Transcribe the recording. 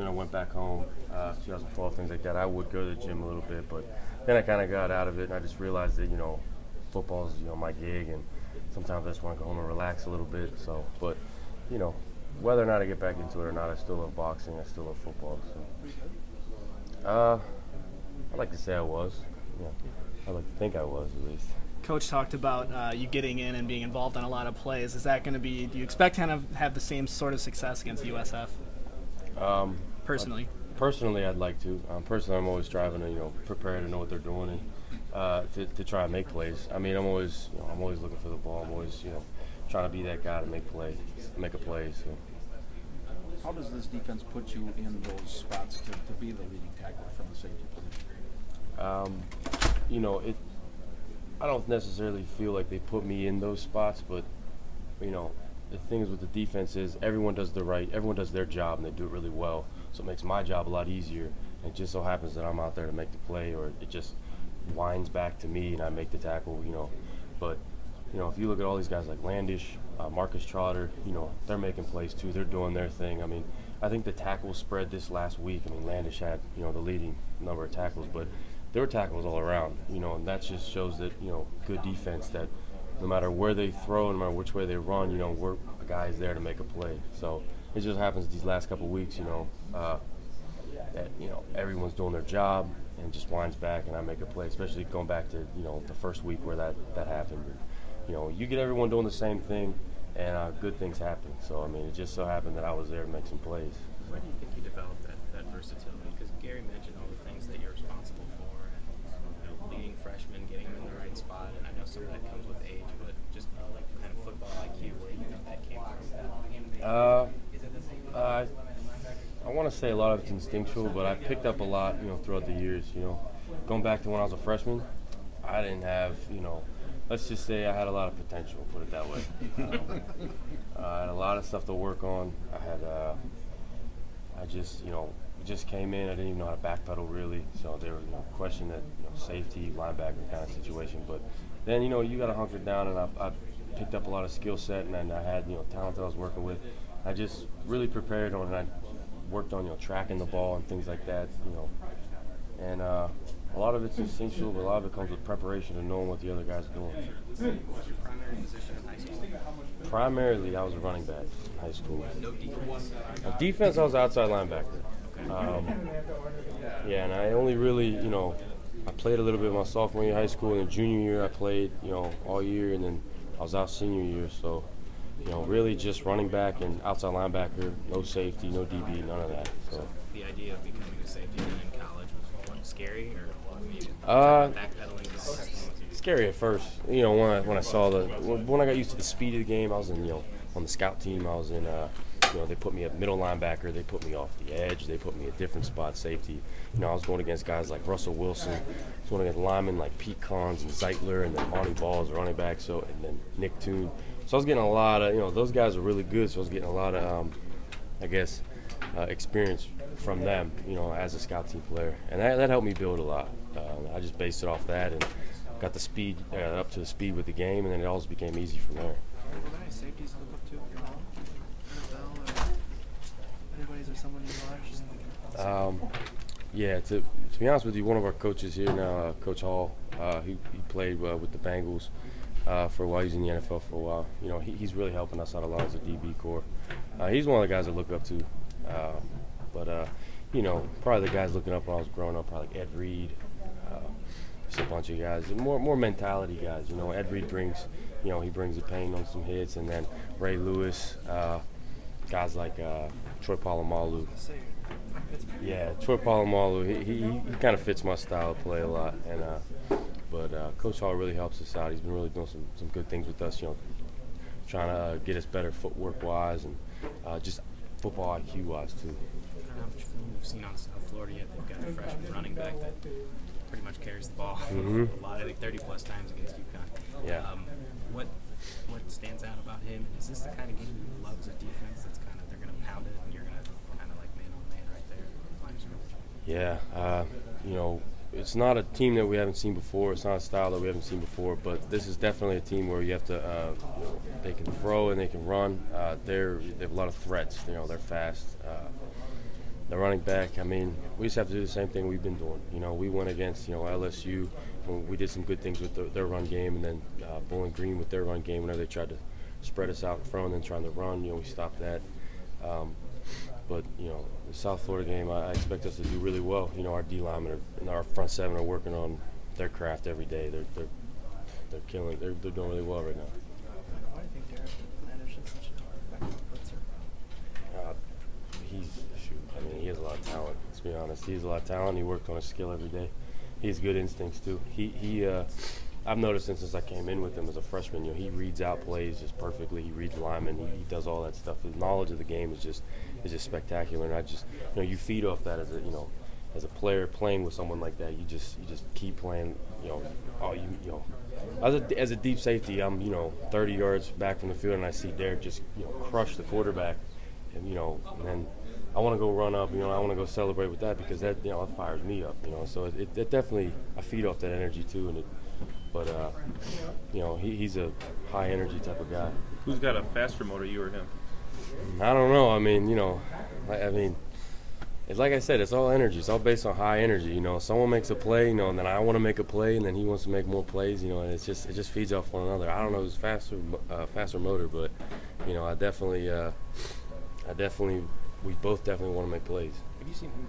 I went back home, 2012, things like that, I would go to the gym a little bit, but then I kind of got out of it, and I just realized that, football's, my gig, and sometimes I just want to go home and relax a little bit. So, but, whether or not I get back into it or not, I still love boxing, I still love football. So, I'd like to say I was. I'd like to think I was, at least. Coach talked about you getting in and being involved on a lot of plays. Is that going to be? Do you expect to kind of have the same sort of success against USF? Personally. Personally, I'd like to. Personally, I'm always striving to prepare to know what they're doing and to try and make plays. I mean, I'm always looking for the ball. I'm always trying to be that guy to make a play. So. How does this defense put you in those spots to be the leading tackler from the safety position? I don't necessarily feel like they put me in those spots, but the thing is with the defense is everyone does their job and they do it really well. So it makes my job a lot easier. And it just so happens that I'm out there to make the play, or it just winds back to me and I make the tackle. But if you look at all these guys like Landish, Marcus Trotter, they're making plays too. They're doing their thing. I mean, I think the tackle spread this last week. I mean, Landish had the leading number of tackles, but there were tackles all around, and that just shows that, good defense, that no matter where they throw, no matter which way they run, we're a guy's there to make a play. So it just happens these last couple of weeks, that, everyone's doing their job and just winds back and I make a play, especially going back to, the first week where that happened. You get everyone doing the same thing and good things happen. So, I mean, it just so happened that I was there to make some plays. Why do you think you developed that versatility? Because Gary mentioned all the things that you're responsible for. Leading freshmen, getting them in the right spot, and I know some of that comes with age, but just kind of football IQ, where do you think that came from? I want to say a lot of it's instinctual, but I picked up a lot, throughout the years. Going back to when I was a freshman, I didn't have, let's just say I had a lot of potential, put it that way. I had a lot of stuff to work on. I just came in. I didn't even know how to backpedal really. So there was question that safety, linebacker kind of situation. But then you got to hunker down, and I picked up a lot of skill set, and I had talent that I was working with. I just really prepared on, and I worked on tracking the ball and things like that. And a lot of it's instinctual, but a lot of it comes with preparation and knowing what the other guys are doing. What was your primary position in high school? Primarily, I was a running back in high school. No defense? Defense, I was outside linebacker. And I only really, I played a little bit my sophomore year of high school, and then junior year I played, all year, and then I was out senior year. So, really just running back and outside linebacker, no safety, no DB, none of that. So the idea of becoming a safety in college was what, scary, or maybe backpedaling? Scary at first. When I saw when I got used to the speed of the game, I was in, on the scout team. I was in. They put me at middle linebacker. They put me off the edge. They put me at different spot safety. I was going against guys like Russell Wilson. I was going against linemen like Pete Collins and Zeitler, and then Monty Ball as a running back. So, and then Nick Toon. So I was getting a lot of, those guys are really good. So I was getting a lot of, experience from them, as a scout team player, and that helped me build a lot. I just based it off that and got the speed up to the speed with the game, and then it all became easy from there. Are there any safeties to look up to? Anybody's or someone you watch? Yeah, to be honest with you, one of our coaches here now, Coach Hall, he played with the Bengals for a while. He's in the NFL for a while. He's really helping us out a lot as a DB corps. He's one of the guys I look up to. Probably the guys looking up when I was growing up, probably like Ed Reed, just a bunch of guys, more mentality guys. Ed Reed brings, he brings the pain on some hits, and then Ray Lewis, guys like Troy Polamalu. Yeah, Troy Polamalu, he kind of fits my style of play a lot, and but Coach Hall really helps us out. He's been really doing some good things with us, trying to get us better footwork wise and just football IQ wise too. I don't know how much film you've seen on South Florida yet. They've got a freshman running back that pretty much carries the ball a lot. I think 30 plus times against UConn. Yeah. What stands out about him? Is this the kind of game he loves a defense that's kind of, they're going to pound it and you're going to kind of like man on man right there? Yeah. It's not a team that we haven't seen before. It's not a style that we haven't seen before. But this is definitely a team where you have to, they can throw and they can run. They have a lot of threats. They're fast. the running back, I mean, we just have to do the same thing we've been doing. You know, we went against, you know, LSU when we did some good things with their run game, and then Bowling Green with their run game. Whenever they tried to spread us out in front and then trying to run, you know, we stopped that. But, you know, the South Florida game, I expect us to do really well. You know, our D linemen and our front seven are working on their craft every day. They're killing. They're doing really well right now. Why do you think Hernandez is such a blitzer? I mean, he has a lot of talent. Let's be honest. He has a lot of talent. He worked on his skill every day. He has good instincts too. I've noticed since I came in with him as a freshman, you know, he reads out plays just perfectly. He reads linemen. He does all that stuff. His knowledge of the game is just spectacular. And I just, you know, you feed off that as a player playing with someone like that. You just keep playing. You know, as a deep safety, I'm, you know, 30 yards back from the field, and I see Derek just, you know, crush the quarterback, and, you know, and then I want to go run up, you know, I want to go celebrate with that, because that, you know, it fires me up, you know. So it definitely, I feed off that energy too, but you know, he's a high energy type of guy. Who's got a faster motor, you or him? I don't know. I mean, you know, I mean, it's like I said, it's all energy. It's all based on high energy. You know, someone makes a play, you know, and then I want to make a play, and then he wants to make more plays. You know, and it just feeds off one another. I don't know who's faster motor, but, you know, we both definitely want to make plays. Have you seen him